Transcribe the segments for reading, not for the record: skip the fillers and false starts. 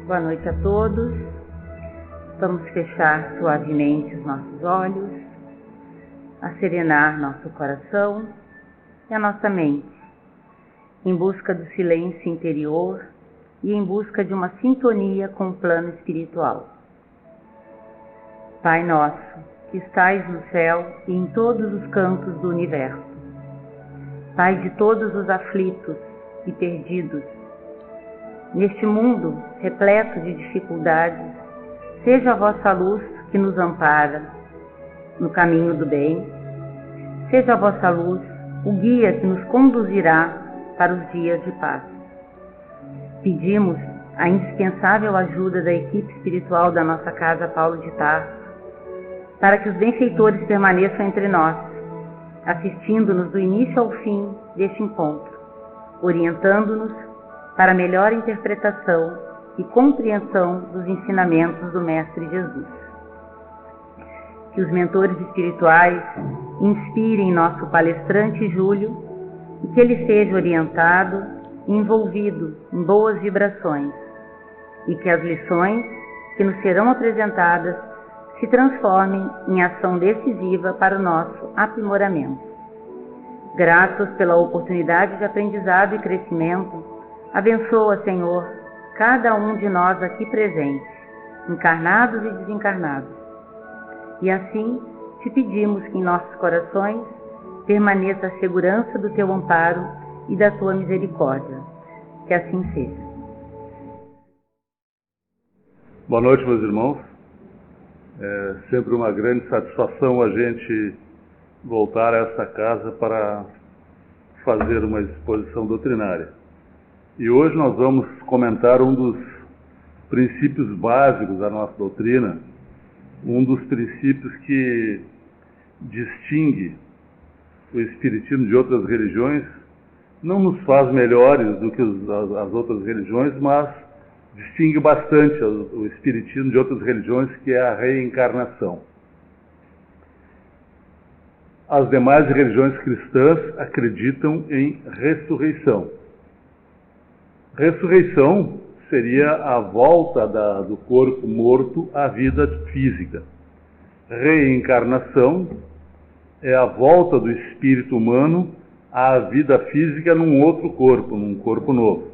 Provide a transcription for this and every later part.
Boa noite a todos. Vamos fechar suavemente os nossos olhos, serenar nosso coração e a nossa mente, em busca do silêncio interior e em busca de uma sintonia com o plano espiritual. Pai nosso, que estais no céu e em todos os cantos do universo, Pai de todos os aflitos e perdidos, neste mundo repleto de dificuldades, seja a vossa luz que nos ampara no caminho do bem, seja a vossa luz o guia que nos conduzirá para os dias de paz. Pedimos a indispensável ajuda da equipe espiritual da nossa Casa Paulo de Tarso, para que os benfeitores permaneçam entre nós, assistindo-nos do início ao fim deste encontro, orientando-nos para a melhor interpretação e compreensão dos ensinamentos do Mestre Jesus. Que os mentores espirituais inspirem nosso palestrante Júlio e que ele seja orientado e envolvido em boas vibrações e que as lições que nos serão apresentadas se transformem em ação decisiva para o nosso aprimoramento. Gratos pela oportunidade de aprendizado e crescimento, abençoa, Senhor, cada um de nós aqui presentes, encarnados e desencarnados. E assim te pedimos que em nossos corações permaneça a segurança do teu amparo e da tua misericórdia. Que assim seja. Boa noite, meus irmãos. É sempre uma grande satisfação a gente voltar a essa casa para fazer uma exposição doutrinária. E hoje nós vamos comentar um dos princípios básicos da nossa doutrina, um dos princípios que distingue o espiritismo de outras religiões, não nos faz melhores do que as outras religiões, mas distingue bastante o espiritismo de outras religiões, que é a reencarnação. As demais religiões cristãs acreditam em ressurreição. Ressurreição seria a volta do corpo morto à vida física. Reencarnação é a volta do espírito humano à vida física num outro corpo, num corpo novo.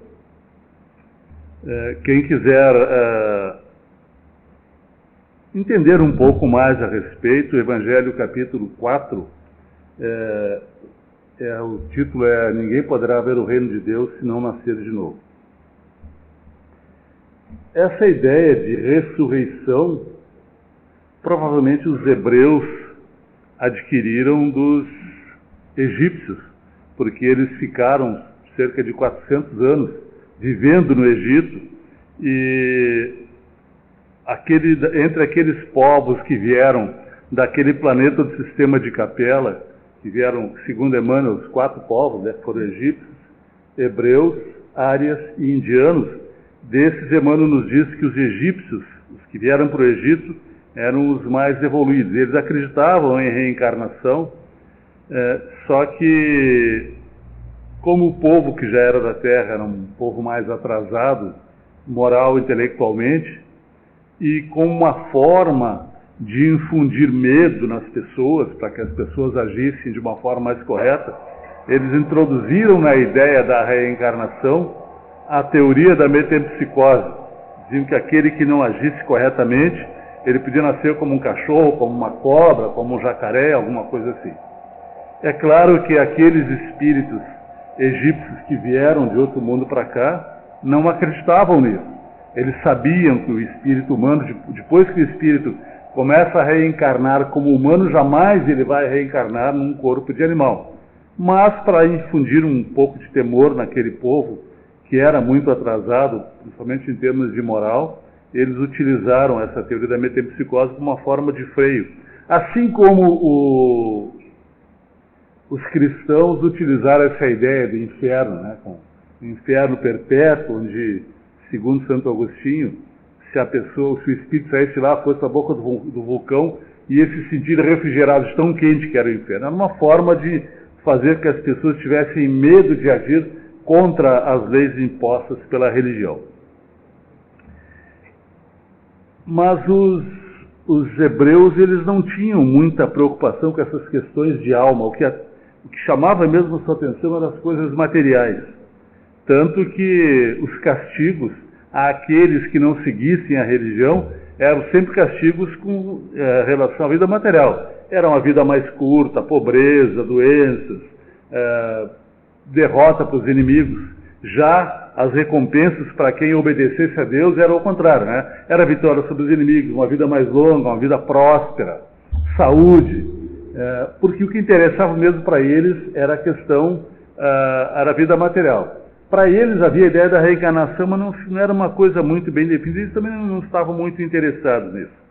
Quem quiser entender um pouco mais a respeito, o Evangelho capítulo 4, o título é Ninguém poderá ver o reino de Deus se não nascer de novo. Essa ideia de ressurreição, provavelmente os hebreus adquiriram dos egípcios, porque eles ficaram cerca de 400 anos vivendo no Egito, e entre aqueles povos que vieram daquele planeta do sistema de Capela, que vieram, segundo Emmanuel, os 4 povos, né, foram egípcios, hebreus, árias e indianos. Desses, Emmanuel nos diz que os egípcios, os que vieram para o Egito, eram os mais evoluídos. Eles acreditavam em reencarnação, só que, como o povo que já era da Terra era um povo mais atrasado, moral e intelectualmente, e com uma forma de infundir medo nas pessoas, para que as pessoas agissem de uma forma mais correta, eles introduziram na ideia da reencarnação a teoria da metempsicose. Diziam que aquele que não agisse corretamente, ele podia nascer como um cachorro, como uma cobra, como um jacaré, alguma coisa assim. É claro que aqueles espíritos egípcios que vieram de outro mundo para cá não acreditavam nisso. Eles sabiam que o espírito humano, depois que o espírito começa a reencarnar como humano, jamais ele vai reencarnar num corpo de animal. Mas, para infundir um pouco de temor naquele povo, que era muito atrasado, principalmente em termos de moral, eles utilizaram essa teoria da metempsicose como uma forma de freio. Assim como os cristãos utilizaram essa ideia do inferno, né, com o inferno perpétuo, onde, segundo Santo Agostinho, se o espírito saísse lá, fosse a boca do vulcão, ia se sentir refrigerado de tão quente que era o inferno. Era uma forma de fazer que as pessoas tivessem medo de agir contra as leis impostas pela religião. Mas os hebreus, eles não tinham muita preocupação com essas questões de alma. O que chamava mesmo a sua atenção eram as coisas materiais. Tanto que os castigos àqueles que não seguissem a religião eram sempre castigos com relação à vida material. Era uma vida mais curta, pobreza, doenças, derrota para os inimigos. Já as recompensas para quem obedecesse a Deus eram ao contrário, né? Era vitória sobre os inimigos, uma vida mais longa, uma vida próspera, saúde, porque o que interessava mesmo para eles era a questão, era a vida material. Para eles havia a ideia da reencarnação, mas não era uma coisa muito bem definida, eles também não estavam muito interessados nisso.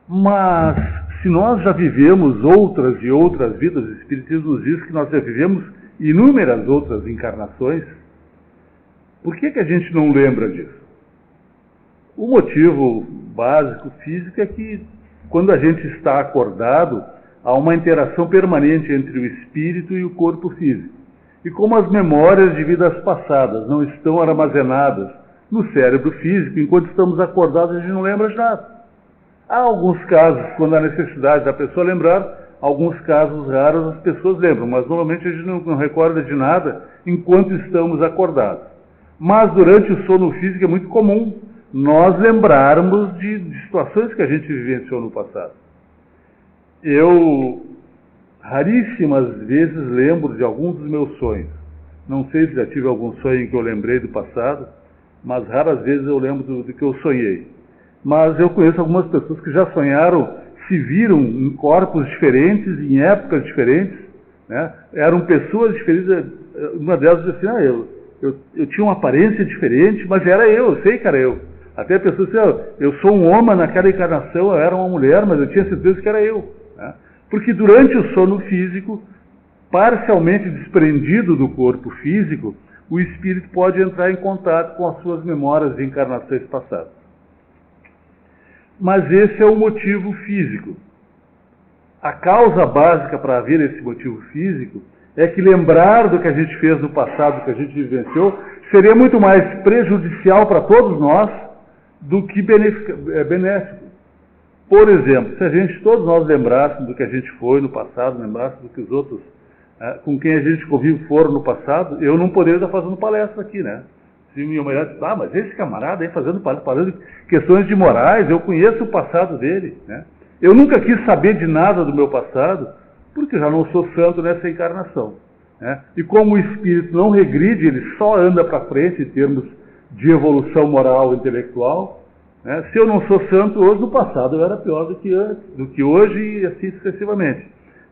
Mas, se nós já vivemos outras e outras vidas, o Espiritismo nos diz que nós já vivemos inúmeras outras encarnações, por que a gente não lembra disso? O motivo básico físico é que, quando a gente está acordado, há uma interação permanente entre o espírito e o corpo físico. E como as memórias de vidas passadas não estão armazenadas no cérebro físico, enquanto estamos acordados a gente não lembra de nada. Há alguns casos, quando há necessidade da pessoa lembrar, alguns casos raros as pessoas lembram, mas normalmente a gente não recorda de nada enquanto estamos acordados. Mas durante o sono físico é muito comum nós lembrarmos de situações que a gente vivenciou no passado. Eu raríssimas vezes lembro de alguns dos meus sonhos. Não sei se já tive algum sonho que eu lembrei do passado, mas raras vezes eu lembro do que eu sonhei. Mas eu conheço algumas pessoas que já sonharam, se viram em corpos diferentes, em épocas diferentes, né? Eram pessoas diferentes. Uma delas disse assim, eu tinha uma aparência diferente, mas era eu sei que era eu. Até a pessoa disse, eu sou um homem naquela encarnação, eu era uma mulher, mas eu tinha certeza que era eu. Né? Porque durante o sono físico, parcialmente desprendido do corpo físico, o espírito pode entrar em contato com as suas memórias de encarnações passadas. Mas esse é o motivo físico. A causa básica para haver esse motivo físico é que lembrar do que a gente fez no passado, do que a gente vivenciou, seria muito mais prejudicial para todos nós do que benéfico. Por exemplo, se todos nós lembrássemos do que a gente foi no passado, lembrássemos do que os outros, com quem a gente convive foram no passado, eu não poderia estar fazendo palestra aqui, né? Se minha mulher disse, mas esse camarada aí fazendo questões de morais, eu conheço o passado dele, né? Eu nunca quis saber de nada do meu passado, porque já não sou santo nessa encarnação, né? E como o espírito não regride, ele só anda para frente em termos de evolução moral e intelectual, né? Se eu não sou santo hoje, no passado eu era pior do que hoje e assim sucessivamente.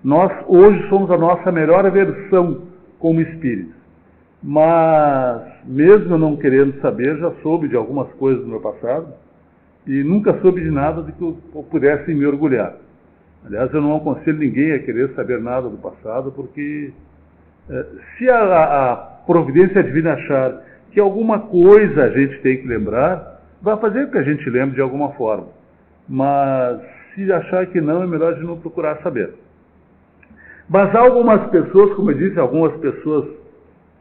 Nós hoje somos a nossa melhor versão como espíritos. Mas, mesmo eu não querendo saber, já soube de algumas coisas do meu passado e nunca soube de nada de que eu pudesse me orgulhar. Aliás, eu não aconselho ninguém a querer saber nada do passado, porque se a providência divina achar que alguma coisa a gente tem que lembrar, vai fazer com que a gente lembre de alguma forma. Mas, se achar que não, é melhor de não procurar saber. Mas há algumas pessoas, como eu disse, algumas pessoas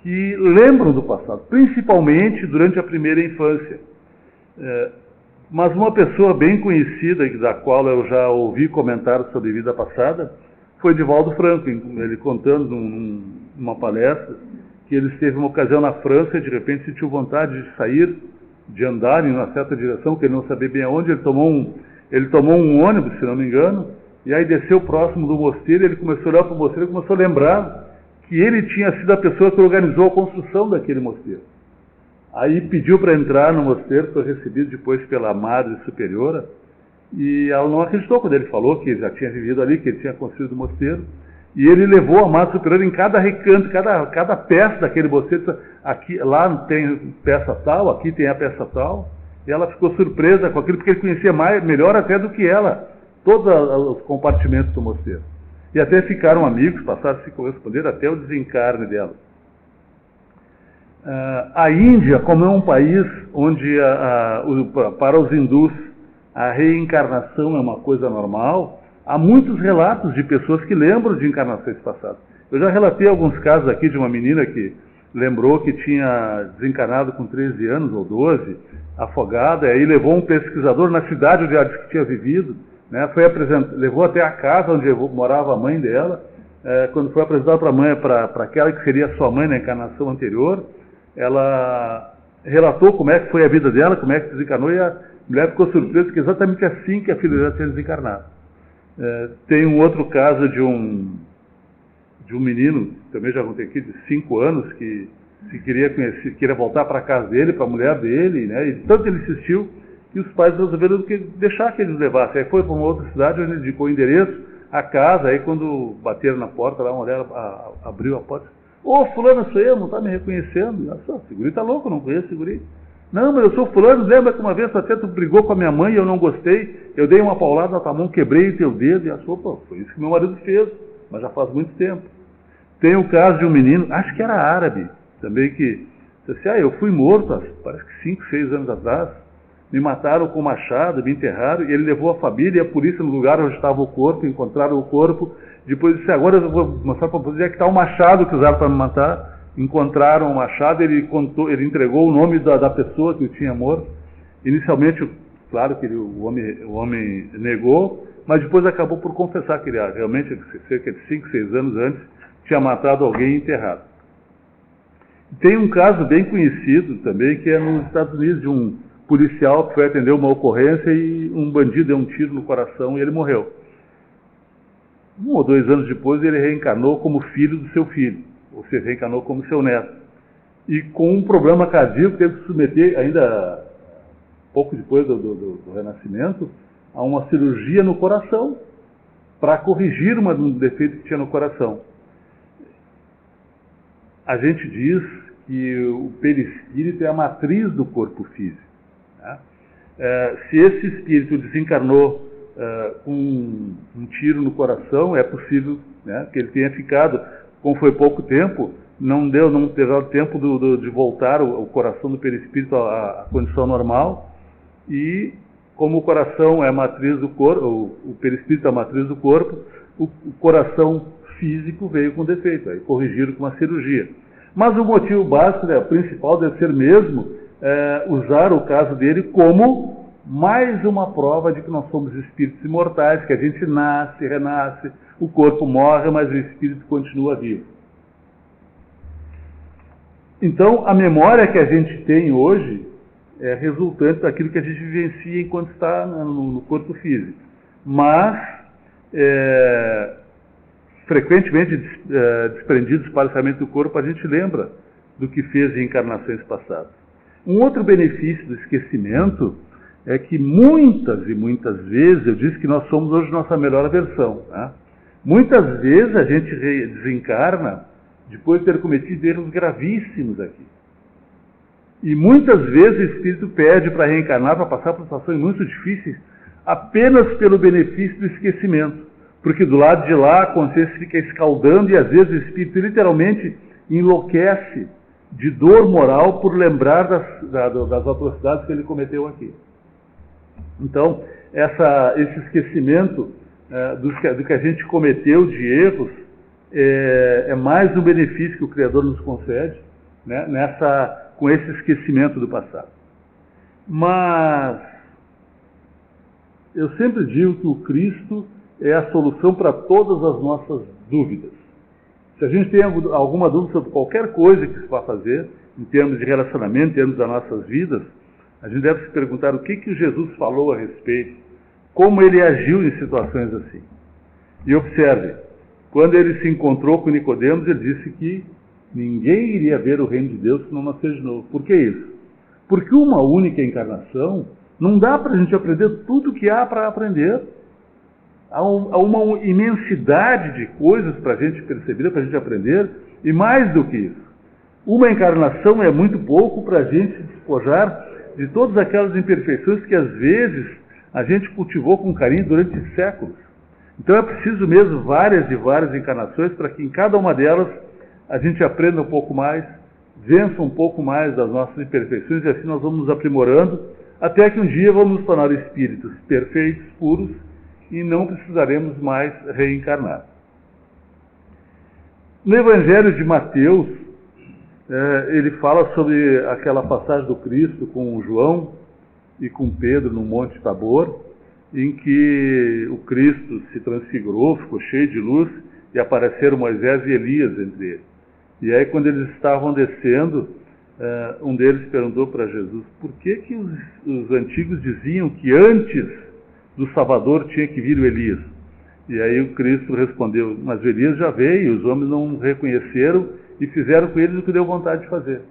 que lembram do passado, principalmente durante a primeira infância. Mas uma pessoa bem conhecida, da qual eu já ouvi comentários sobre vida passada, foi Divaldo Franco, ele contando numa palestra que ele esteve uma ocasião na França e de repente sentiu vontade de sair, de andar em uma certa direção, que ele não sabia bem aonde, ele tomou um ônibus, se não me engano, e aí desceu próximo do mosteiro, ele começou a olhar para o mosteiro e começou a lembrar que ele tinha sido a pessoa que organizou a construção daquele mosteiro. Aí pediu para entrar no mosteiro, foi recebido depois pela Madre Superiora, e ela não acreditou quando ele falou que ele já tinha vivido ali, que ele tinha construído o mosteiro, e ele levou a Madre Superiora em cada recanto, cada peça daquele mosteiro, aqui, lá tem peça tal, aqui tem a peça tal, e ela ficou surpresa com aquilo, porque ele conhecia melhor até do que ela, todos os compartimentos do mosteiro. E até ficaram amigos, passaram a se corresponder até o desencarne dela. A Índia, como é um país onde para os hindus a reencarnação é uma coisa normal, há muitos relatos de pessoas que lembram de encarnações passadas. Eu já relatei alguns casos aqui de uma menina que lembrou que tinha desencarnado com 13 anos ou 12, afogada, e aí levou um pesquisador na cidade onde ela disse que tinha vivido, né, levou até a casa onde morava a mãe dela. Quando foi apresentado para a mãe, para aquela que seria sua mãe na encarnação anterior, ela relatou como é que foi a vida dela, como é que desencarnou, e a mulher ficou surpresa que exatamente assim que a filha dela tinha desencarnado. Tem um outro caso de um menino, também já contei aqui, de 5 anos, que se queria voltar para a casa dele, para a mulher dele, né, e tanto ele insistiu que os pais resolveram deixar que eles levassem. Aí foi para uma outra cidade onde ele indicou o endereço, a casa. Aí quando bateram na porta, lá uma mulher abriu a porta: "Ô, fulano, sou eu, não está me reconhecendo?" Ela disse: "O guri está louco, não conheço esse guri." "Não, mas eu sou fulano, lembra que uma vez até tu brigou com a minha mãe e eu não gostei, eu dei uma paulada na tua mão, quebrei o teu dedo." E ela falou: "Pô, foi isso que meu marido fez, mas já faz muito tempo." Tem o caso de um menino, acho que era árabe, também, que disse: "Eu fui morto, parece que 5, 6 anos atrás, me mataram com machado, me enterraram." E ele levou a família e a polícia no lugar onde estava o corpo, encontraram o corpo. Depois disse: "Agora eu vou mostrar para você onde é que está o machado que usaram para me matar." Encontraram o machado, ele entregou o nome da pessoa que o tinha morto. Inicialmente, claro que o homem negou, mas depois acabou por confessar que ele realmente, cerca de 5, 6 anos antes, tinha matado alguém e enterrado. Tem um caso bem conhecido também, que é nos Estados Unidos, de um policial que foi atender uma ocorrência e um bandido deu um tiro no coração e ele morreu. 1 ou 2 anos depois, ele reencarnou como filho do seu filho, ou seja, reencarnou como seu neto. E com um problema cardíaco, teve que se submeter, ainda pouco depois do renascimento, a uma cirurgia no coração, para corrigir um defeito que tinha no coração. A gente diz que o perispírito é a matriz do corpo físico, né? Se esse espírito desencarnou com um tiro no coração, é possível, né, que ele tenha ficado, como foi pouco tempo, não teve tempo de voltar o coração do perispírito à condição normal, e como o coração é a matriz do corpo, o perispírito é a matriz do corpo, o coração físico veio com defeito, aí corrigiram com uma cirurgia. Mas o motivo básico, né, principal, deve ser mesmo usar o caso dele como mais uma prova de que nós somos espíritos imortais, que a gente nasce, renasce, o corpo morre, mas o espírito continua vivo. Então, a memória que a gente tem hoje é resultante daquilo que a gente vivencia enquanto está no corpo físico. Mas, frequentemente desprendidos parcialmente do corpo, a gente lembra do que fez em encarnações passadas. Um outro benefício do esquecimento é que muitas e muitas vezes, eu disse que nós somos hoje nossa melhor versão, né? Muitas vezes a gente desencarna depois de ter cometido erros gravíssimos aqui. E muitas vezes o espírito pede para reencarnar, para passar por situações muito difíceis, apenas pelo benefício do esquecimento. Porque do lado de lá a consciência fica escaldando e às vezes o espírito literalmente enlouquece de dor moral por lembrar das atrocidades que ele cometeu aqui. Então, esse esquecimento do que a gente cometeu de erros é mais um benefício que o Criador nos concede, né, com esse esquecimento do passado. Mas eu sempre digo que o Cristo é a solução para todas as nossas dúvidas. Se a gente tem alguma dúvida sobre qualquer coisa que se vá fazer, em termos de relacionamento, em termos das nossas vidas, a gente deve se perguntar o que Jesus falou a respeito, como ele agiu em situações assim. E observe, quando ele se encontrou com Nicodemos, ele disse que ninguém iria ver o reino de Deus se não nascer de novo. Por que isso? Porque uma única encarnação não dá para a gente aprender tudo que há para aprender. Há uma imensidade de coisas para a gente perceber, para a gente aprender, e mais do que isso, uma encarnação é muito pouco para a gente se despojar de todas aquelas imperfeições que às vezes a gente cultivou com carinho durante séculos. Então é preciso mesmo várias e várias encarnações para que em cada uma delas a gente aprenda um pouco mais, vença um pouco mais das nossas imperfeições, e assim nós vamos nos aprimorando, até que um dia vamos nos tornar espíritos perfeitos, puros, e não precisaremos mais reencarnar. No Evangelho de Mateus, ele fala sobre aquela passagem do Cristo com João e com Pedro no Monte Tabor, em que o Cristo se transfigurou, ficou cheio de luz, e apareceram Moisés e Elias entre eles. E aí, quando eles estavam descendo, um deles perguntou para Jesus, por que os antigos diziam que antes do Salvador tinha que vir o Elias? E aí o Cristo respondeu, mas o Elias já veio, os homens não reconheceram e fizeram com eles o que deu vontade de fazer.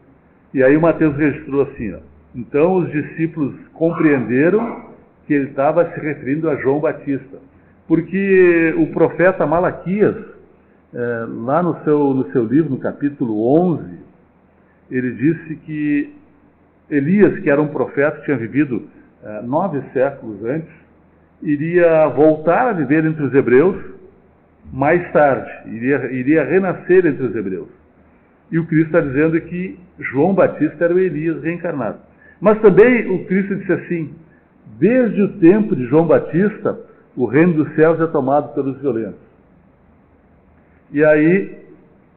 E aí o Mateus registrou assim, então os discípulos compreenderam que ele estava se referindo a João Batista, porque o profeta Malaquias, lá no seu livro, no capítulo 11, ele disse que Elias, que era um profeta, tinha vivido 9 séculos antes, iria voltar a viver entre os hebreus mais tarde, iria renascer entre os hebreus. E o Cristo está dizendo que João Batista era o Elias reencarnado. Mas também o Cristo disse assim, desde o tempo de João Batista, o reino dos céus é tomado pelos violentos. E aí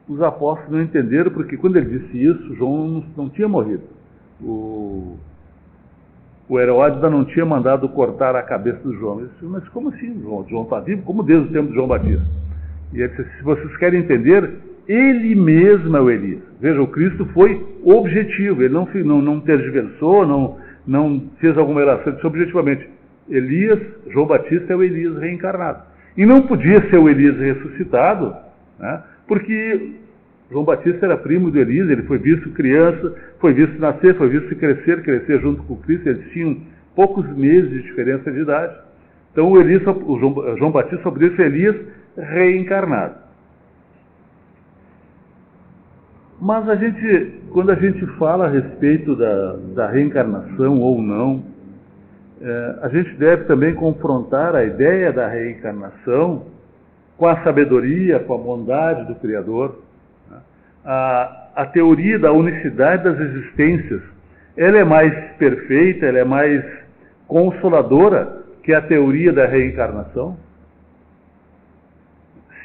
os apóstolos não entenderam, porque quando ele disse isso, João não tinha morrido. O Herodes ainda não tinha mandado cortar a cabeça do João. Ele disse, mas como assim? João está vivo? Como desde o tempo de João Batista? E ele disse, se vocês querem entender, ele mesmo é o Elias. Veja, o Cristo foi objetivo, ele não tergiversou, não fez alguma relação, ele disse objetivamente, Elias, João Batista é o Elias reencarnado. E não podia ser o Elias ressuscitado, né? Porque João Batista era primo de Elias, ele foi visto criança, foi visto nascer, foi visto crescer junto com Cristo, eles tinham poucos meses de diferença de idade. Então o João Batista só podia ser Elias reencarnado. Mas quando a gente fala a respeito da reencarnação ou não, a gente deve também confrontar a ideia da reencarnação com a sabedoria, com a bondade do Criador. A teoria da unicidade das existências, ela é mais perfeita, ela é mais consoladora que a teoria da reencarnação.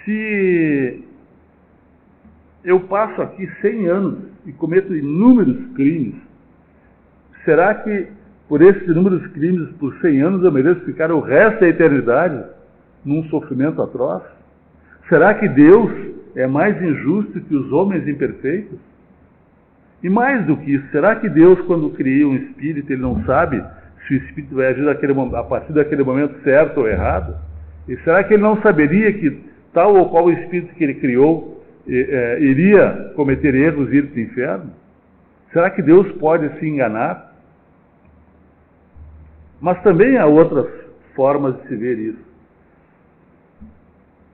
Se eu passo aqui 100 anos e cometo inúmeros crimes, será que por esses inúmeros crimes, por 100 anos, eu mereço ficar o resto da eternidade num sofrimento atroz? Será que Deus é mais injusto que os homens imperfeitos? E mais do que isso, será que Deus, quando cria um espírito, ele não sabe se o espírito vai agir a partir daquele momento certo ou errado? E será que ele não saberia que tal ou qual espírito que ele criou iria cometer erros e ir para o inferno? Será que Deus pode se enganar? Mas também há outras formas de se ver isso.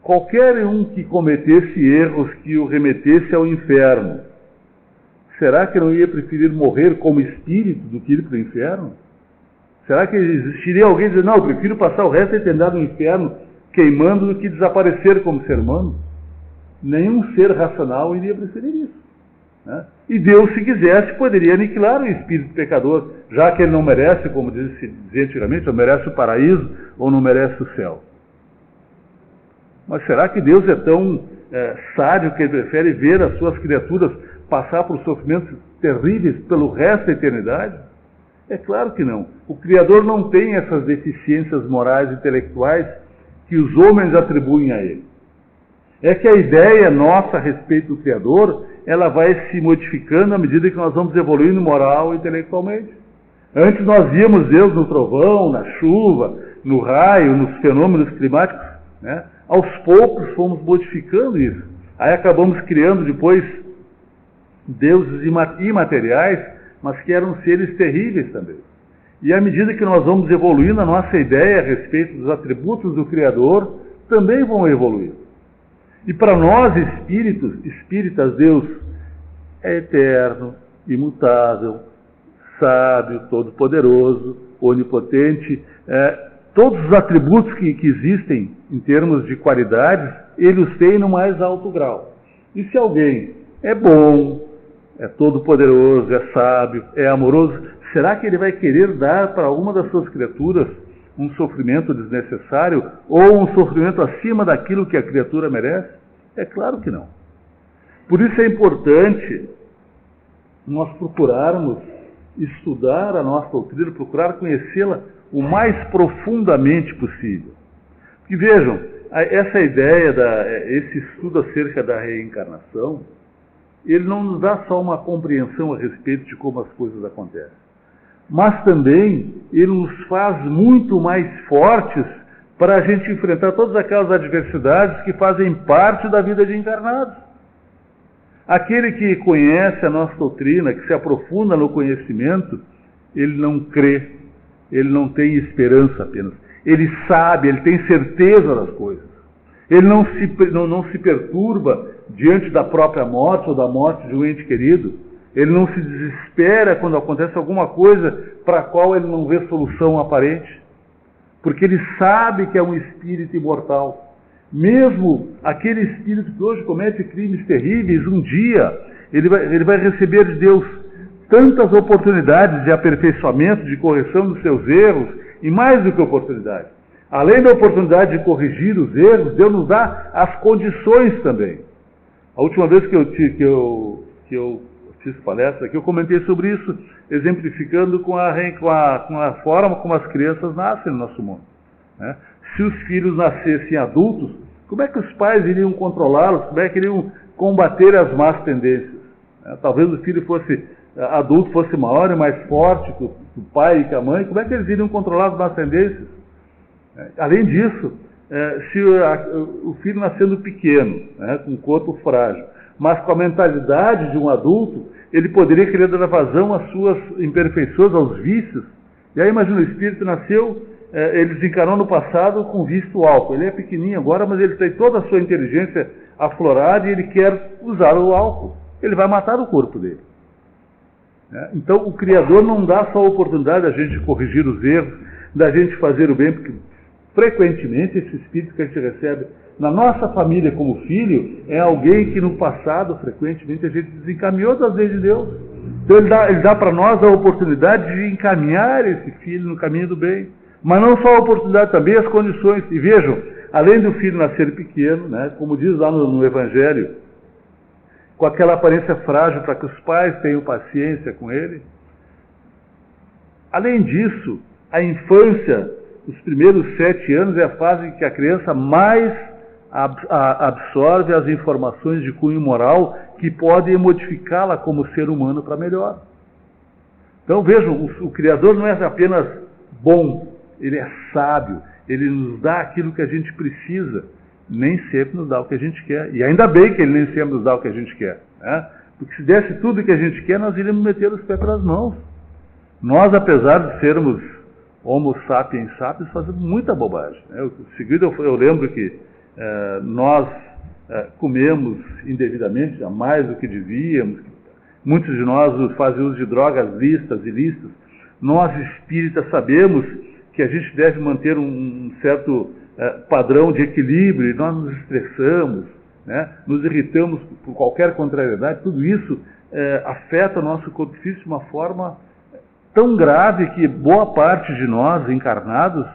Qualquer um que cometesse erros que o remetesse ao inferno, será que não ia preferir morrer como espírito do que ir para o inferno? Será que existiria alguém dizendo, não, eu prefiro passar o resto da eternidade no inferno queimando do que desaparecer como ser humano? Nenhum ser racional iria preferir isso, né? E Deus, se quisesse, poderia aniquilar o espírito pecador, já que ele não merece, como dizia antigamente, não merece o paraíso ou não merece o céu. Mas será que Deus é tão sábio que ele prefere ver as suas criaturas passar por sofrimentos terríveis pelo resto da eternidade? É claro que não. O Criador não tem essas deficiências morais e intelectuais que os homens atribuem a ele. É que a ideia nossa a respeito do Criador, ela vai se modificando à medida que nós vamos evoluindo moral e intelectualmente. Antes nós víamos Deus no trovão, na chuva, no raio, nos fenômenos climáticos, né? Aos poucos fomos modificando isso. Aí acabamos criando depois deuses imateriais, mas que eram seres terríveis também. E à medida que nós vamos evoluindo, a nossa ideia a respeito dos atributos do Criador também vão evoluir. E para nós espíritas, Deus é eterno, imutável, sábio, todo-poderoso, onipotente. Todos os atributos que existem em termos de qualidades, ele os tem no mais alto grau. E se alguém é bom, é todo-poderoso, é sábio, é amoroso, será que ele vai querer dar para alguma das suas criaturas um sofrimento desnecessário ou um sofrimento acima daquilo que a criatura merece? É claro que não. Por isso é importante nós procurarmos estudar a nossa doutrina, procurar conhecê-la o mais profundamente possível. Porque vejam, essa ideia, esse estudo acerca da reencarnação, ele não nos dá só uma compreensão a respeito de como as coisas acontecem, mas também ele nos faz muito mais fortes para a gente enfrentar todas aquelas adversidades que fazem parte da vida de encarnados. Aquele que conhece a nossa doutrina, que se aprofunda no conhecimento, ele não crê, ele não tem esperança apenas. Ele sabe, ele tem certeza das coisas. Ele não se perturba diante da própria morte ou da morte de um ente querido. Ele não se desespera quando acontece alguma coisa para a qual ele não vê solução aparente. Porque ele sabe que é um espírito imortal. Mesmo aquele espírito que hoje comete crimes terríveis, um dia ele vai receber de Deus tantas oportunidades de aperfeiçoamento, de correção dos seus erros, e mais do que oportunidade. Além da oportunidade de corrigir os erros, Deus nos dá as condições também. A última vez que eu fiz palestra aqui, eu comentei sobre isso, exemplificando com a forma como as crianças nascem no nosso mundo, né? Se os filhos nascessem adultos, como é que os pais iriam controlá-los? Como é que iriam combater as más tendências? Talvez o filho adulto fosse maior e mais forte que o pai e que a mãe. Como é que eles iriam controlar as más tendências? Além disso, se o filho nascendo pequeno, com um corpo frágil, mas com a mentalidade de um adulto, ele poderia querer dar vazão às suas imperfeições, aos vícios. E aí imagina, o espírito nasceu, ele desencarnou no passado com vício ao álcool. Ele é pequenininho agora, mas ele tem toda a sua inteligência aflorada e ele quer usar o álcool. Ele vai matar o corpo dele. Então, o Criador não dá só a oportunidade da gente corrigir os erros, da gente fazer o bem, porque frequentemente esse espírito que a gente recebe na nossa família como filho é alguém que no passado, frequentemente, a gente desencaminhou das leis de Deus. Então, ele dá para nós a oportunidade de encaminhar esse filho no caminho do bem. Mas não só a oportunidade, também as condições. E vejam, além do filho nascer pequeno, como diz lá no Evangelho, com aquela aparência frágil para que os pais tenham paciência com ele. Além disso, a infância, os primeiros 7 anos, é a fase em que a criança mais absorve as informações de cunho moral que podem modificá-la como ser humano para melhor. Então vejam, o Criador não é apenas bom, ele é sábio, ele nos dá aquilo que a gente precisa, nem sempre nos dá o que a gente quer. E ainda bem que ele nem sempre nos dá o que a gente quer, porque se desse tudo o que a gente quer, nós iríamos meter os pés pelas mãos. Nós, apesar de sermos homo sapiens sapiens, fazemos muita bobagem. Em seguida eu lembro que nós comemos indevidamente, a mais do que devíamos. Muitos de nós fazem uso de drogas lícitas e ilícitas. Nós espíritas sabemos que a gente deve manter um certo padrão de equilíbrio, e nós nos estressamos, nos irritamos por qualquer contrariedade. Tudo isso afeta o nosso corpo físico de uma forma tão grave que boa parte de nós, encarnados,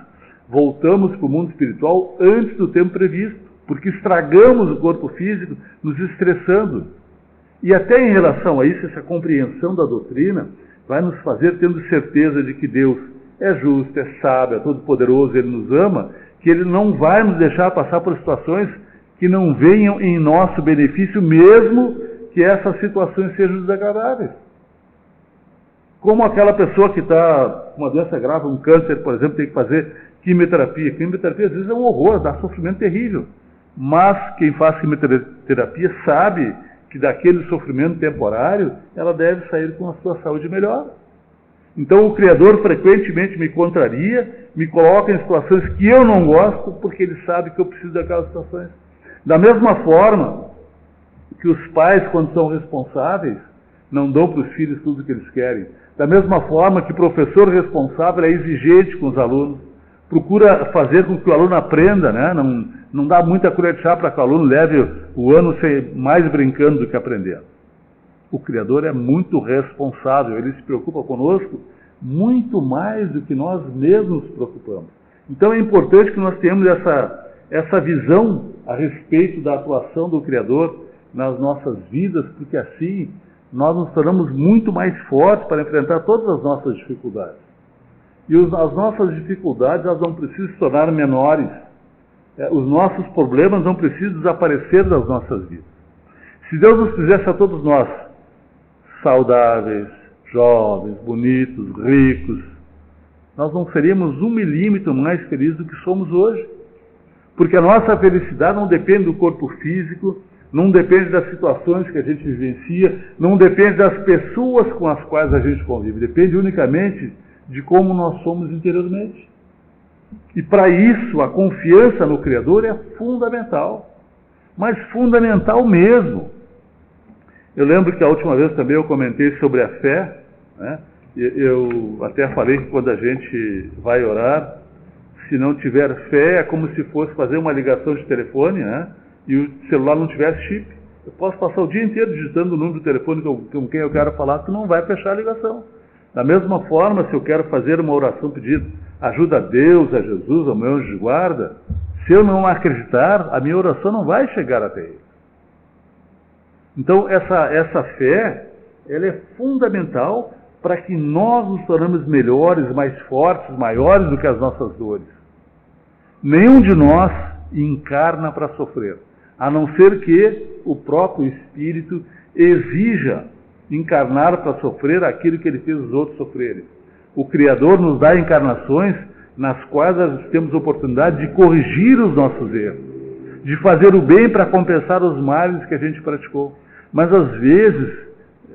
voltamos para o mundo espiritual antes do tempo previsto, porque estragamos o corpo físico nos estressando. E até em relação a isso, essa compreensão da doutrina vai nos fazer tendo certeza de que Deus é justo, é sábio, é todo-poderoso, Ele nos ama, que Ele não vai nos deixar passar por situações que não venham em nosso benefício, mesmo que essas situações sejam desagradáveis. Como aquela pessoa que está com uma doença grave, um câncer, por exemplo, tem que fazer quimioterapia. Quimioterapia, às vezes, é um horror, dá sofrimento terrível. Mas quem faz quimioterapia sabe que daquele sofrimento temporário, ela deve sair com a sua saúde melhor. Então, o Criador frequentemente me contraria, me coloca em situações que eu não gosto, porque Ele sabe que eu preciso daquelas situações. Da mesma forma que os pais, quando são responsáveis, não dão para os filhos tudo o que eles querem. Da mesma forma que o professor responsável é exigente com os alunos, procura fazer com que o aluno aprenda, não dá muita colher de chá para que o aluno leve o ano mais brincando do que aprendendo. O Criador é muito responsável, Ele se preocupa conosco muito mais do que nós mesmos nos preocupamos. Então é importante que nós tenhamos essa visão a respeito da atuação do Criador nas nossas vidas, porque assim nós nos tornamos muito mais fortes para enfrentar todas as nossas dificuldades. E as nossas dificuldades, elas não precisam se tornar menores. Os nossos problemas não precisam desaparecer das nossas vidas. Se Deus nos fizesse a todos nós saudáveis, jovens, bonitos, ricos, nós não seríamos 1 milímetro mais felizes do que somos hoje. Porque a nossa felicidade não depende do corpo físico, não depende das situações que a gente vivencia, não depende das pessoas com as quais a gente convive, depende unicamente de como nós somos interiormente. E para isso, a confiança no Criador é fundamental, mas fundamental mesmo. Eu lembro que a última vez também eu comentei sobre a fé, né? Eu até falei que quando a gente vai orar, se não tiver fé, é como se fosse fazer uma ligação de telefone, né? E o celular não tivesse chip. Eu posso passar o dia inteiro digitando o número do telefone com quem eu quero falar, que não vai fechar a ligação. Da mesma forma, se eu quero fazer uma oração pedindo ajuda a Deus, a Jesus, ao meu anjo de guarda, se eu não acreditar, a minha oração não vai chegar até ele. Então, essa fé, ela é fundamental para que nós nos tornamos melhores, mais fortes, maiores do que as nossas dores. Nenhum de nós encarna para sofrer, a não ser que o próprio Espírito exija encarnar para sofrer aquilo que ele fez os outros sofrerem. O Criador nos dá encarnações nas quais nós temos a oportunidade de corrigir os nossos erros, de fazer o bem para compensar os males que a gente praticou. Mas às vezes,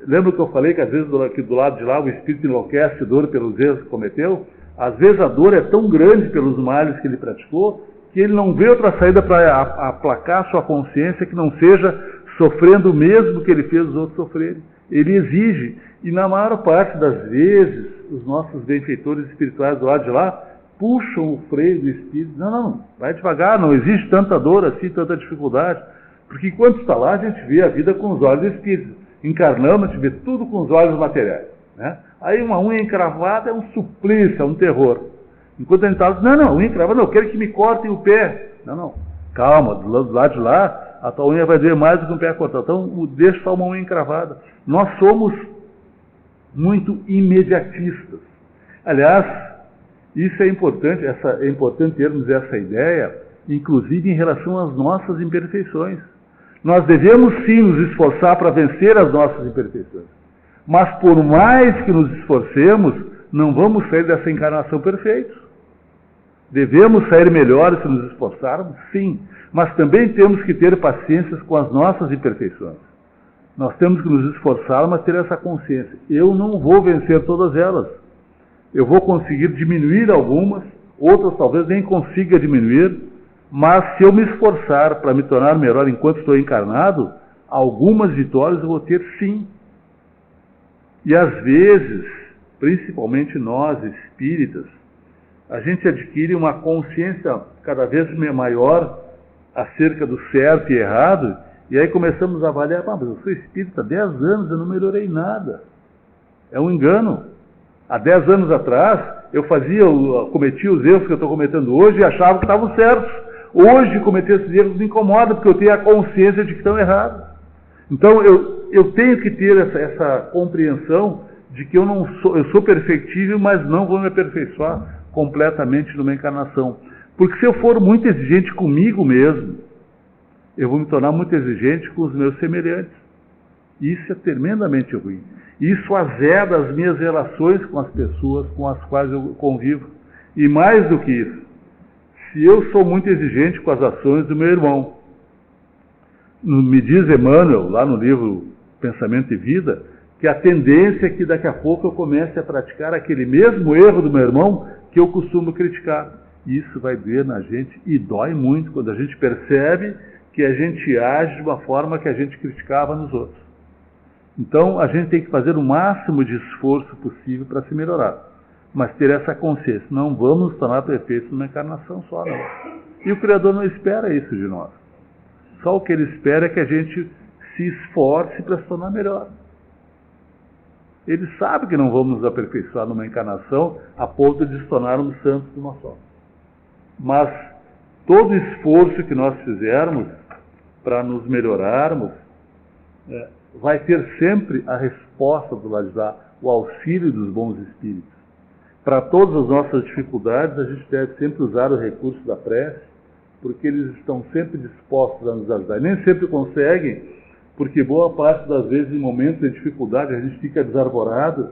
lembra que eu falei que às vezes aqui do lado de lá o Espírito enlouquece dor pelos erros que cometeu? Às vezes a dor é tão grande pelos males que ele praticou, que ele não vê outra saída para aplacar sua consciência que não seja sofrendo o mesmo que ele fez os outros sofrerem. Ele exige, e na maior parte das vezes, os nossos benfeitores espirituais do lado de lá puxam o freio do Espírito. Não, vai devagar, não existe tanta dor assim, tanta dificuldade. Porque enquanto está lá, a gente vê a vida com os olhos do Espírito. Encarnamos, a gente vê tudo com os olhos materiais, né? Aí uma unha encravada é um suplício, é um terror. Enquanto a gente está, não, unha encravada, não, eu quero que me cortem o pé. Não, calma, do lado de lá, a tua unha vai doer mais do que um pé cortado. Então, deixa só uma unha encravada. Nós somos muito imediatistas. Aliás, isso é importante, é importante termos essa ideia, inclusive em relação às nossas imperfeições. Nós devemos sim nos esforçar para vencer as nossas imperfeições. Mas por mais que nos esforcemos, não vamos sair dessa encarnação perfeitos. Devemos sair melhores se nos esforçarmos, sim. Mas também temos que ter paciência com as nossas imperfeições. Nós temos que nos esforçar, mas ter essa consciência. Eu não vou vencer todas elas. Eu vou conseguir diminuir algumas, outras talvez nem consiga diminuir, mas se eu me esforçar para me tornar melhor enquanto estou encarnado, algumas vitórias eu vou ter sim. E às vezes, principalmente nós espíritas, a gente adquire uma consciência cada vez maior acerca do certo e errado, e aí começamos a avaliar, mas eu sou espírita há 10 anos, eu não melhorei nada. É um engano. Há 10 anos atrás, eu cometia os erros que eu estou cometendo hoje e achava que estavam certos. Hoje, cometer esses erros me incomoda, porque eu tenho a consciência de que estão errados. Então, eu tenho que ter essa compreensão de que eu sou perfectível, mas não vou me aperfeiçoar completamente numa encarnação. Porque se eu for muito exigente comigo mesmo, eu vou me tornar muito exigente com os meus semelhantes. Isso é tremendamente ruim. Isso azeda as minhas relações com as pessoas com as quais eu convivo. E mais do que isso, se eu sou muito exigente com as ações do meu irmão, me diz Emmanuel, lá no livro Pensamento e Vida, que a tendência é que daqui a pouco eu comece a praticar aquele mesmo erro do meu irmão que eu costumo criticar. Isso vai doer na gente e dói muito quando a gente percebe que a gente age de uma forma que a gente criticava nos outros. Então, a gente tem que fazer o máximo de esforço possível para se melhorar. Mas ter essa consciência, não vamos nos tornar perfeitos numa encarnação só, não. E o Criador não espera isso de nós. Só o que Ele espera é que a gente se esforce para se tornar melhor. Ele sabe que não vamos nos aperfeiçoar numa encarnação a ponto de nos tornarmos santos de uma só. Mas todo esforço que nós fizermos para nos melhorarmos vai ter sempre a resposta do lado de lá, o auxílio dos bons espíritos. Para todas as nossas dificuldades, a gente deve sempre usar o recurso da prece, porque eles estão sempre dispostos a nos ajudar. Nem sempre conseguem, porque boa parte das vezes, em momentos de dificuldade, a gente fica desarvorado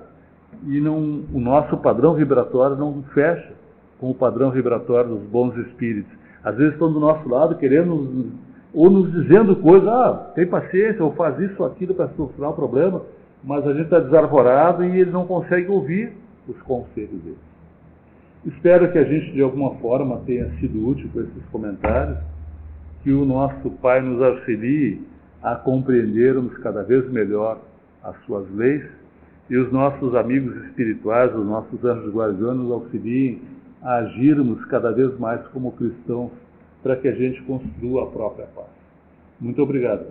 e o nosso padrão vibratório não fecha com o padrão vibratório dos bons espíritos. Às vezes estão do nosso lado querendo ou nos dizendo coisas, tem paciência, ou faz isso ou aquilo para solucionar o problema, mas a gente está desarvorado e eles não conseguem ouvir os conselhos deles. Espero que a gente, de alguma forma, tenha sido útil com esses comentários, que o nosso Pai nos auxilie a compreendermos cada vez melhor as suas leis, e os nossos amigos espirituais, os nossos anjos guardiões, nos auxiliem a agirmos cada vez mais como cristãos, para que a gente construa a própria paz. Muito obrigado.